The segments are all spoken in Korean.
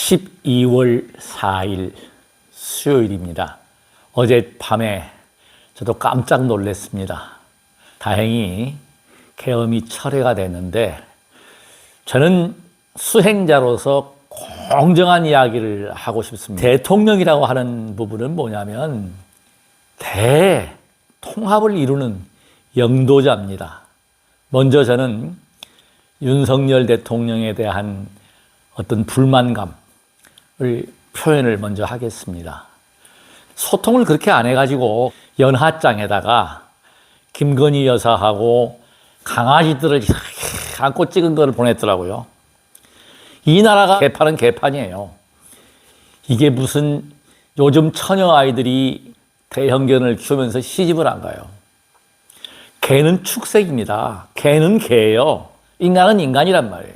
12월 4일 수요일입니다. 어젯밤에 저도 깜짝 놀랐습니다. 다행히 계엄이 철회가 됐는데 저는 수행자로서 공정한 이야기를 하고 싶습니다. 대통령이라고 하는 부분은 뭐냐면 대통합을 이루는 영도자입니다. 먼저 저는 윤석열 대통령에 대한 어떤 불만감을 표현을 먼저 하겠습니다. 소통을 그렇게 안 해가지고 연하장에다가 김건희 여사하고 강아지들을 안고 찍은 거를 보냈더라고요. 이 나라가 개판은 개판이에요. 이게 무슨 요즘 처녀 아이들이 대형견을 키우면서 시집을 안 가요. 개는 축색입니다. 개는 개예요. 인간은 인간이란 말이에요.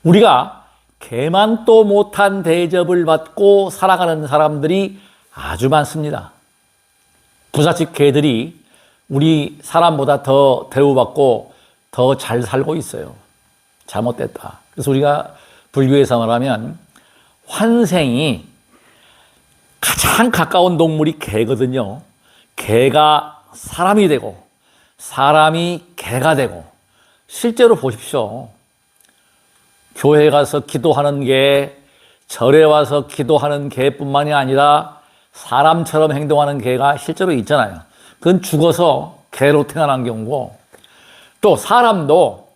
우리가 개만도 못한 대접을 받고 살아가는 사람들이 아주 많습니다. 부잣집 개들이 우리 사람보다 더 대우받고 더 잘 살고 있어요. 잘못됐다. 그래서 우리가 불교에서 말하면 환생이 가장 가까운 동물이 개거든요. 개가 사람이 되고 사람이 개가 되고 실제로 보십시오. 교회 가서 기도하는 개, 절에 와서 기도하는 개뿐만이 아니라 사람처럼 행동하는 개가 실제로 있잖아요. 그건 죽어서 개로 태어난 경우고 또 사람도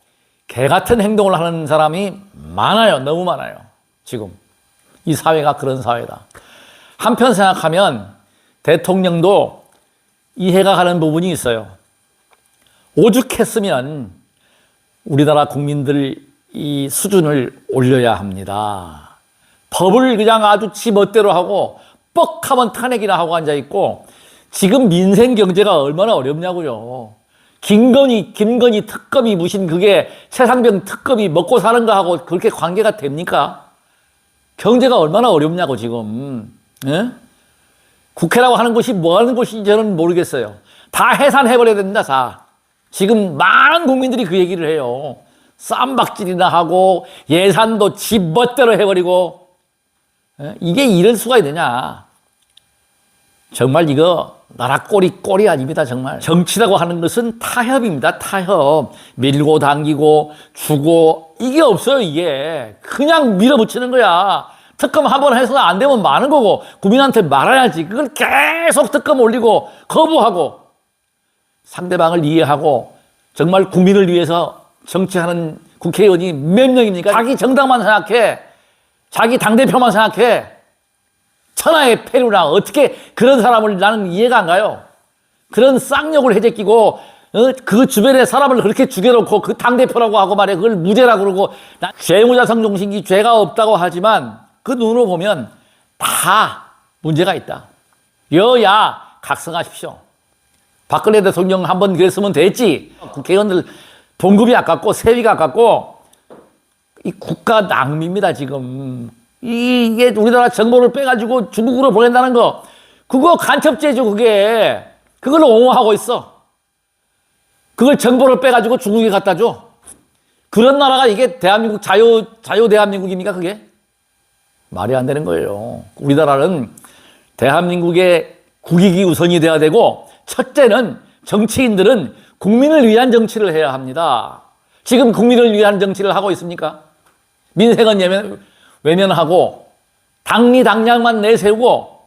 개 같은 행동을 하는 사람이 많아요. 너무 많아요. 지금 이 사회가 그런 사회다. 한편 생각하면 대통령도 이해가 가는 부분이 있어요. 오죽했으면 우리나라 국민들 이 수준을 올려야 합니다. 법을 그냥 아주 지 멋대로 하고 뻑하면 탄핵이나 하고 앉아있고 지금 민생 경제가 얼마나 어렵냐고요. 김건희 특검이 무슨 그게 최상병 특검이 먹고 사는 거하고 그렇게 관계가 됩니까? 경제가 얼마나 어렵냐고 지금. 예? 국회라고 하는 것이 뭐 하는 것인지 저는 모르겠어요. 다 해산해버려야 된다. 다. 지금 많은 국민들이 그 얘기를 해요. 쌈박질이나 하고 예산도 지 멋대로 해버리고. 예? 이게 이럴 수가 있느냐. 정말 이거 나라 꼴이 아닙니다. 정말 정치라고 하는 것은 타협입니다. 타협. 밀고 당기고 주고 이게 없어요. 이게 그냥 밀어붙이는 거야. 특검 한 번 해서 안 되면 많은 거고 국민한테 말아야지. 그걸 계속 특검 올리고 거부하고 상대방을 이해하고 정말 국민을 위해서 정치하는 국회의원이 몇 명입니까? 자기 정당만 생각해. 자기 당대표만 생각해. 천하의 폐류나 어떻게 그런 사람을 나는 이해가 안 가요. 그런 쌍욕을 해제끼고 그 주변에 사람을 그렇게 죽여놓고 그 당대표라고 하고 말해 그걸 무죄라고 그러고 죄무자성 종신기 죄가 없다고 하지만 그 눈으로 보면 다 문제가 있다. 여야 각성하십시오. 박근혜 대통령 한번 그랬으면 됐지. 국회의원들 봉급이 아깝고 세비가 아깝고 이 국가 낭비입니다 지금. 이게 우리나라 정보를 빼가지고 중국으로 보낸다는 거 그거 간첩죄죠. 그게 그걸 옹호하고 있어. 그걸 정보를 빼가지고 중국에 갖다 줘. 그런 나라가 이게 대한민국 자유 대한민국입니까? 그게 말이 안 되는 거예요. 우리나라는 대한민국의 국익이 우선이 돼야 되고 첫째는 정치인들은 국민을 위한 정치를 해야 합니다. 지금 국민을 위한 정치를 하고 있습니까? 민생은 외면하고 당리당략만 내세우고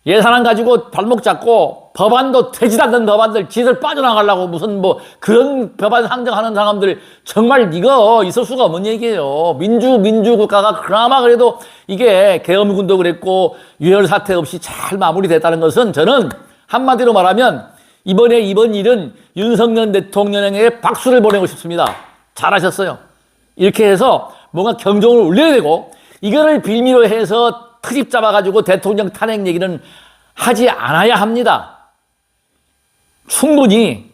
예산안 가지고 발목 잡고 법안도 되지도 않는 법안들 지들 빠져나가려고 무슨 뭐 그런 법안 상정하는 사람들 정말 이거 있을 수가 없는 얘기예요. 민주 국가가 그나마 그래도 이게 계엄군도 그랬고 유혈 사태 없이 잘 마무리됐다는 것은 저는 한마디로 말하면 이번 일은 윤석열 대통령에게 박수를 보내고 싶습니다. 잘하셨어요. 이렇게 해서 뭔가 경종을 울려야 되고 이거를 빌미로 해서 트집 잡아가지고 대통령 탄핵 얘기는 하지 않아야 합니다. 충분히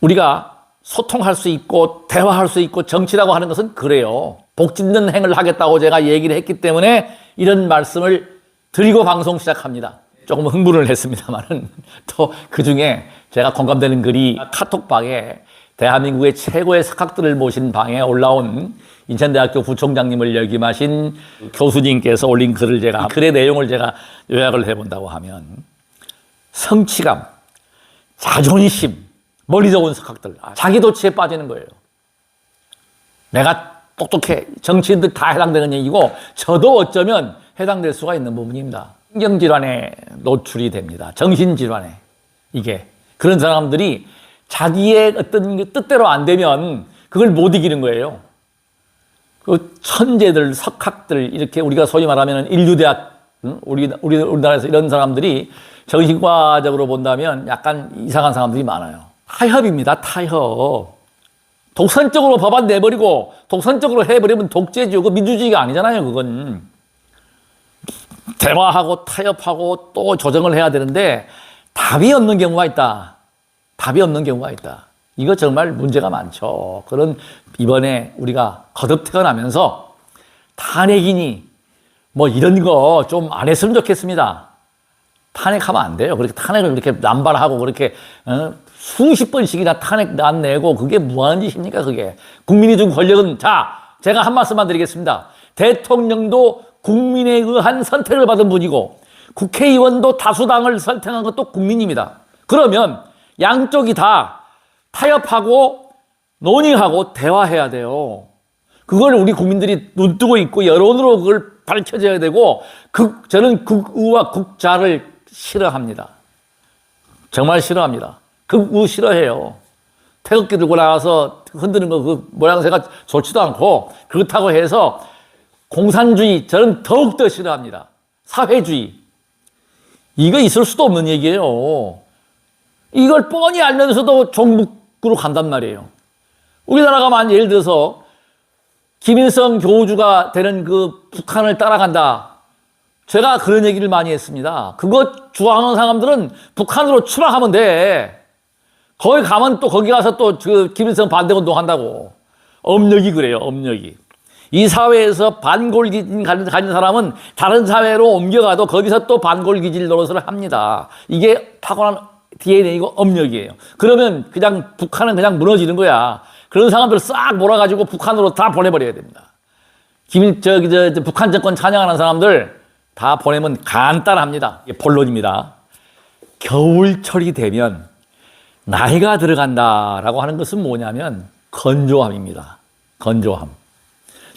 우리가 소통할 수 있고 대화할 수 있고 정치라고 하는 것은 그래요. 복짓는 행을 하겠다고 제가 얘기를 했기 때문에 이런 말씀을 드리고 방송 시작합니다. 조금 흥분을 했습니다만은 또 그중에 제가 공감되는 글이 카톡방에 대한민국의 최고의 석학들을 모신 방에 올라온 인천대학교 부총장님을 역임하신 교수님께서 올린 글을 제가, 글의 내용을 제가 요약을 해본다고 하면, 성취감, 자존심, 머리 좋은 석학들, 자기 도취에 빠지는 거예요. 내가 똑똑해, 정치인들 다 해당되는 얘기고 저도 어쩌면 해당될 수가 있는 부분입니다. 신경질환에 노출이 됩니다. 정신질환에. 이게 그런 사람들이 자기의 어떤 뜻대로 안 되면 그걸 못 이기는 거예요. 그 천재들, 석학들, 이렇게 우리가 소위 말하면 인류대학, 우리나라에서 이런 사람들이 정신과적으로 본다면 약간 이상한 사람들이 많아요. 타협입니다. 타협. 독선적으로 법안 내버리고 독선적으로 해버리면 독재죠. 그 민주주의가 아니잖아요. 그건 대화하고 타협하고 또 조정을 해야 되는데 답이 없는 경우가 있다. 답이 없는 경우가 있다. 이거 정말 문제가 많죠. 그런 이번에 우리가 거듭 태어나면서 탄핵이니 뭐 이런 거 좀 안 했으면 좋겠습니다. 탄핵하면 안 돼요. 그렇게 탄핵을 그렇게 남발하고 그렇게 수십 번씩이나 탄핵 안 내고 그게 뭐하는 짓입니까? 그게 국민이 준 권력은, 자, 제가 한 말씀만 드리겠습니다. 대통령도 국민에 의한 선택을 받은 분이고 국회의원도 다수당을 선택한 것도 국민입니다. 그러면 양쪽이 다 타협하고 논의하고 대화해야 돼요. 그걸 우리 국민들이 눈뜨고 있고 여론으로 그걸 밝혀져야 되고, 저는 극우와 극자를 싫어합니다. 정말 싫어합니다. 극우 싫어해요. 태극기 들고 나가서 흔드는 거 그 모양새가 좋지도 않고, 그렇다고 해서 공산주의 저는 더욱더 싫어합니다. 사회주의. 이거 있을 수도 없는 얘기예요. 이걸 뻔히 알면서도 종북으로 간단 말이에요. 우리나라가 만 예를 들어서 김일성 교주가 되는 그 북한을 따라간다. 제가 그런 얘기를 많이 했습니다. 그거 주장하는 사람들은 북한으로 추방하면 돼. 거기 가면 또 거기 가서 또 그 김일성 반대운동 한다고. 업력이 그래요. 업력이. 이 사회에서 반골기질 가진 사람은 다른 사회로 옮겨가도 거기서 또 반골기질 노릇을 합니다. 이게 타고난 DNA고 업력이에요. 그러면 그냥 북한은 그냥 무너지는 거야. 그런 사람들을 싹 몰아가지고 북한으로 다 보내버려야 됩니다. 북한 정권 찬양하는 사람들 다 보내면 간단합니다. 이게 본론입니다. 겨울철이 되면 나이가 들어간다라고 하는 것은 뭐냐면 건조함입니다. 건조함.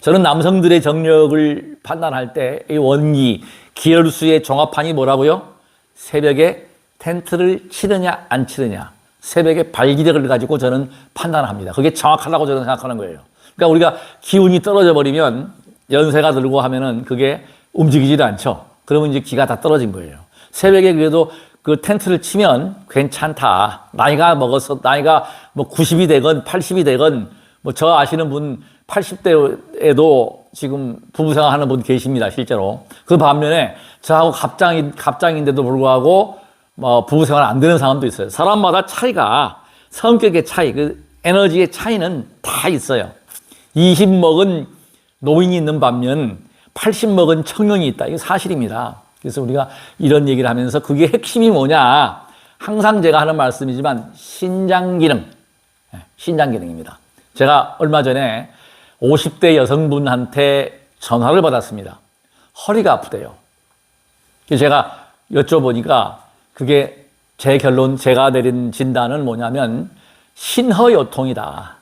저는 남성들의 정력을 판단할 때 이 원기, 기혈수의 종합판이 뭐라고요? 새벽에 텐트를 치느냐 안 치느냐, 새벽에 발기력을 가지고 저는 판단합니다. 그게 정확하다고 저는 생각하는 거예요. 그러니까 우리가 기운이 떨어져 버리면, 연세가 들고 하면은 그게 움직이지도 않죠. 그러면 이제 기가 다 떨어진 거예요. 새벽에 그래도 그 텐트를 치면 괜찮다. 나이가 먹어서, 나이가 뭐 90이 되건 80이 되건, 뭐 저 아시는 분 80대에도 지금 부부 생활하는 분 계십니다. 실제로. 그 반면에 저하고 갑장인데도 불구하고 뭐 부부 생활 안 되는 사람도 있어요. 사람마다 차이가, 성격의 차이, 그 에너지의 차이는 다 있어요. 20 먹은 노인이 있는 반면 80 먹은 청년이 있다. 이거 사실입니다. 그래서 우리가 이런 얘기를 하면서 그게 핵심이 뭐냐. 항상 제가 하는 말씀이지만 신장기능, 신장기능입니다. 제가 얼마 전에 50대 여성분한테 전화를 받았습니다. 허리가 아프대요. 그래서 제가 여쭤보니까 그게 제 결론, 제가 내린 진단은 뭐냐면 신허요통이다.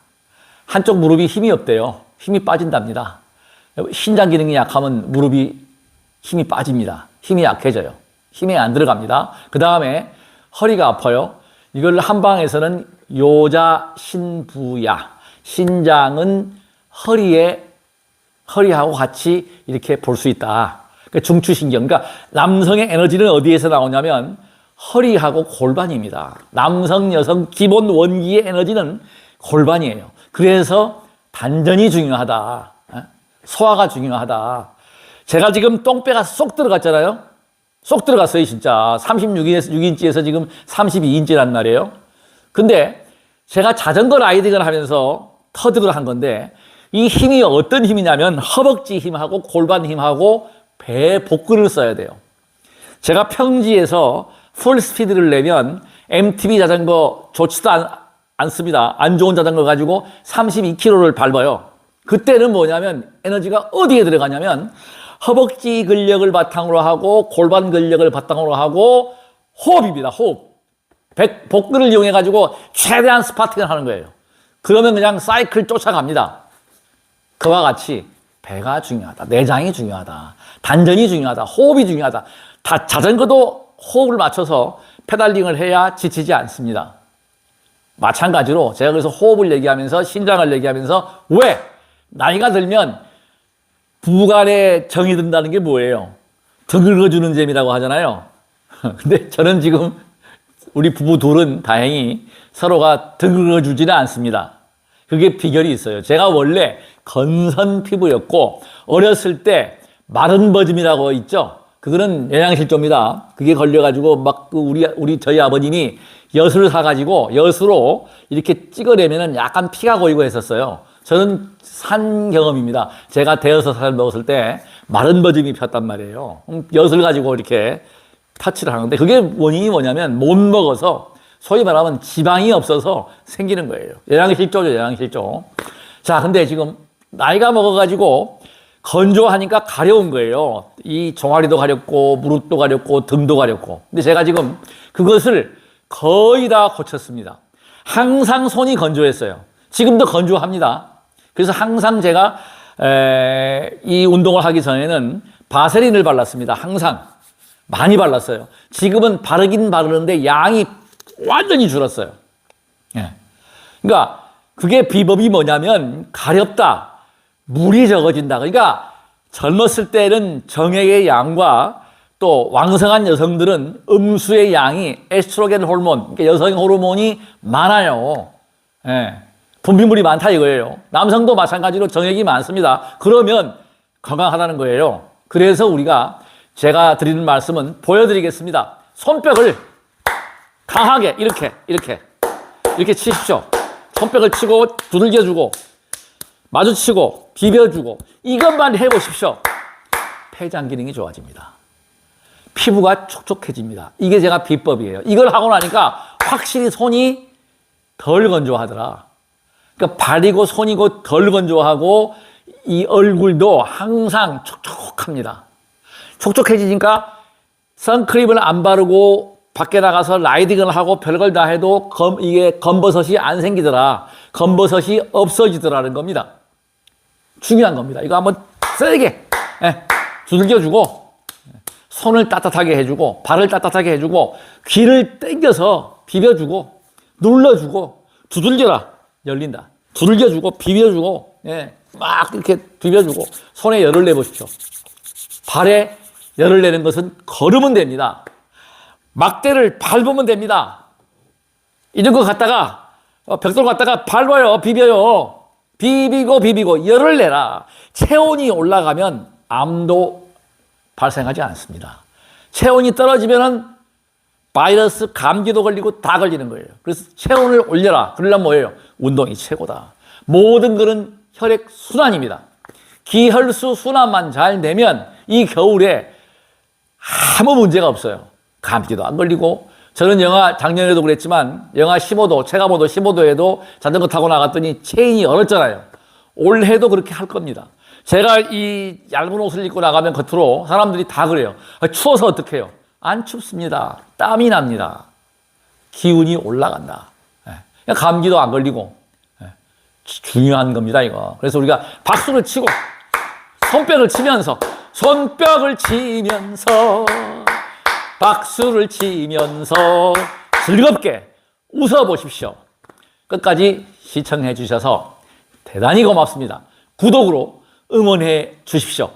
한쪽 무릎이 힘이 없대요. 힘이 빠진답니다. 신장 기능이 약하면 무릎이 힘이 빠집니다. 힘이 약해져요. 힘이 안 들어갑니다. 그 다음에 허리가 아파요. 이걸 한방에서는 요자신부야. 신장은 허리하고 같이 이렇게 볼 수 있다. 그러니까 중추신경. 그러니까 남성의 에너지는 어디에서 나오냐면 허리하고 골반입니다. 남성, 여성 기본 원기의 에너지는 골반이에요. 그래서 단전이 중요하다. 소화가 중요하다. 제가 지금 똥배가 쏙 들어갔잖아요. 쏙 들어갔어요, 진짜. 36인치에서 지금 32인치란 말이에요. 근데 제가 자전거 라이딩을 하면서 터득을 한 건데, 이 힘이 어떤 힘이냐면 허벅지 힘하고 골반 힘하고 배 복근을 써야 돼요. 제가 평지에서 풀 스피드를 내면 MTB 자전거 좋지도 않습니다. 안 좋은 자전거 가지고 32km를 밟아요. 그때는 뭐냐면 에너지가 어디에 들어가냐면 허벅지 근력을 바탕으로 하고 골반 근력을 바탕으로 하고 호흡입니다. 호흡. 복근을 이용해 가지고 최대한 스파팅을 하는 거예요. 그러면 그냥 사이클 쫓아갑니다. 그와 같이 배가 중요하다. 내장이 중요하다. 단전이 중요하다. 호흡이 중요하다. 다 자전거도 호흡을 맞춰서 페달링을 해야 지치지 않습니다. 마찬가지로 제가 그래서 호흡을 얘기하면서 신장을 얘기하면서 왜 나이가 들면 부부간에 정이 든다는 게 뭐예요? 등 긁어주는 재미라고 하잖아요. 근데 저는 지금 우리 부부 둘은 다행히 서로가 등 긁어주지는 않습니다. 그게 비결이 있어요. 제가 원래 건선 피부였고 어렸을 때 마른 버짐이라고 있죠. 그거는 영양실조입니다. 그게 걸려가지고 막 저희 아버님이 엿을 사가지고 엿으로 이렇게 찍어내면은 약간 피가 고이고 했었어요. 저는 산 경험입니다. 제가 대여섯 살 먹었을 때 마른 버짐이 폈단 말이에요. 엿을 가지고 이렇게 타치를 하는데 그게 원인이 뭐냐면 못 먹어서 소위 말하면 지방이 없어서 생기는 거예요. 영양실조죠, 영양실조. 자, 근데 지금 나이가 먹어가지고 건조하니까 가려운 거예요. 이 종아리도 가렵고 무릎도 가렵고 등도 가렵고. 근데 제가 지금 그것을 거의 다 고쳤습니다. 항상 손이 건조했어요. 지금도 건조합니다. 그래서 항상 제가 이 운동을 하기 전에는 바세린을 발랐습니다. 항상 많이 발랐어요. 지금은 바르긴 바르는데 양이 완전히 줄었어요. 예. 그러니까 그게 비법이 뭐냐면 가렵다, 물이 적어진다. 그러니까 젊었을 때는 정액의 양과 또 왕성한 여성들은 음수의 양이 에스트로겐 호르몬, 그러니까 여성 호르몬이 많아요. 예. 분비물이 많다 이거예요. 남성도 마찬가지로 정액이 많습니다. 그러면 건강하다는 거예요. 그래서 제가 드리는 말씀은 보여드리겠습니다. 손뼉을 강하게 이렇게 치십시오. 손뼉을 치고 두들겨주고 마주치고 비벼주고 이것만 해보십시오. 폐장 기능이 좋아집니다. 피부가 촉촉해집니다. 이게 제가 비법이에요. 이걸 하고 나니까 확실히 손이 덜 건조하더라. 그러니까 발이고 손이고 덜 건조하고 이 얼굴도 항상 촉촉합니다. 촉촉해지니까 선크림을 안 바르고 밖에 나가서 라이딩을 하고 별걸 다 해도 이게 검버섯이 안 생기더라. 검버섯이 없어지더라는 겁니다. 중요한 겁니다. 이거 한번 세게 두들겨주고 손을 따뜻하게 해주고 발을 따뜻하게 해주고 귀를 당겨서 비벼주고 눌러주고 두들겨라. 열린다. 두들겨주고 비벼주고 막 이렇게 비벼주고 손에 열을 내보십시오. 발에 열을 내는 것은 걸으면 됩니다. 막대를 밟으면 됩니다. 이런 거 갖다가 벽돌 갖다가 밟아요. 비벼요. 비비고 열을 내라. 체온이 올라가면 암도 발생하지 않습니다. 체온이 떨어지면은 바이러스 감기도 걸리고 다 걸리는 거예요. 그래서 체온을 올려라. 그러려면 뭐예요? 운동이 최고다. 모든 것은 혈액 순환입니다. 기혈수 순환만 잘 되면 이 겨울에 아무 문제가 없어요. 감기도 안 걸리고. 저는 작년에도 그랬지만 영하 15도, 체감온도 15도에도 자전거 타고 나갔더니 체인이 얼었잖아요. 올해도 그렇게 할 겁니다. 제가 이 얇은 옷을 입고 나가면 겉으로 사람들이 다 그래요. 추워서 어떡해요? 안 춥습니다. 땀이 납니다. 기운이 올라간다. 감기도 안 걸리고. 중요한 겁니다, 이거. 그래서 우리가 박수를 치고 손뼉을 치면서 박수를 치면서 즐겁게 웃어보십시오. 끝까지 시청해 주셔서 대단히 고맙습니다. 구독으로 응원해 주십시오.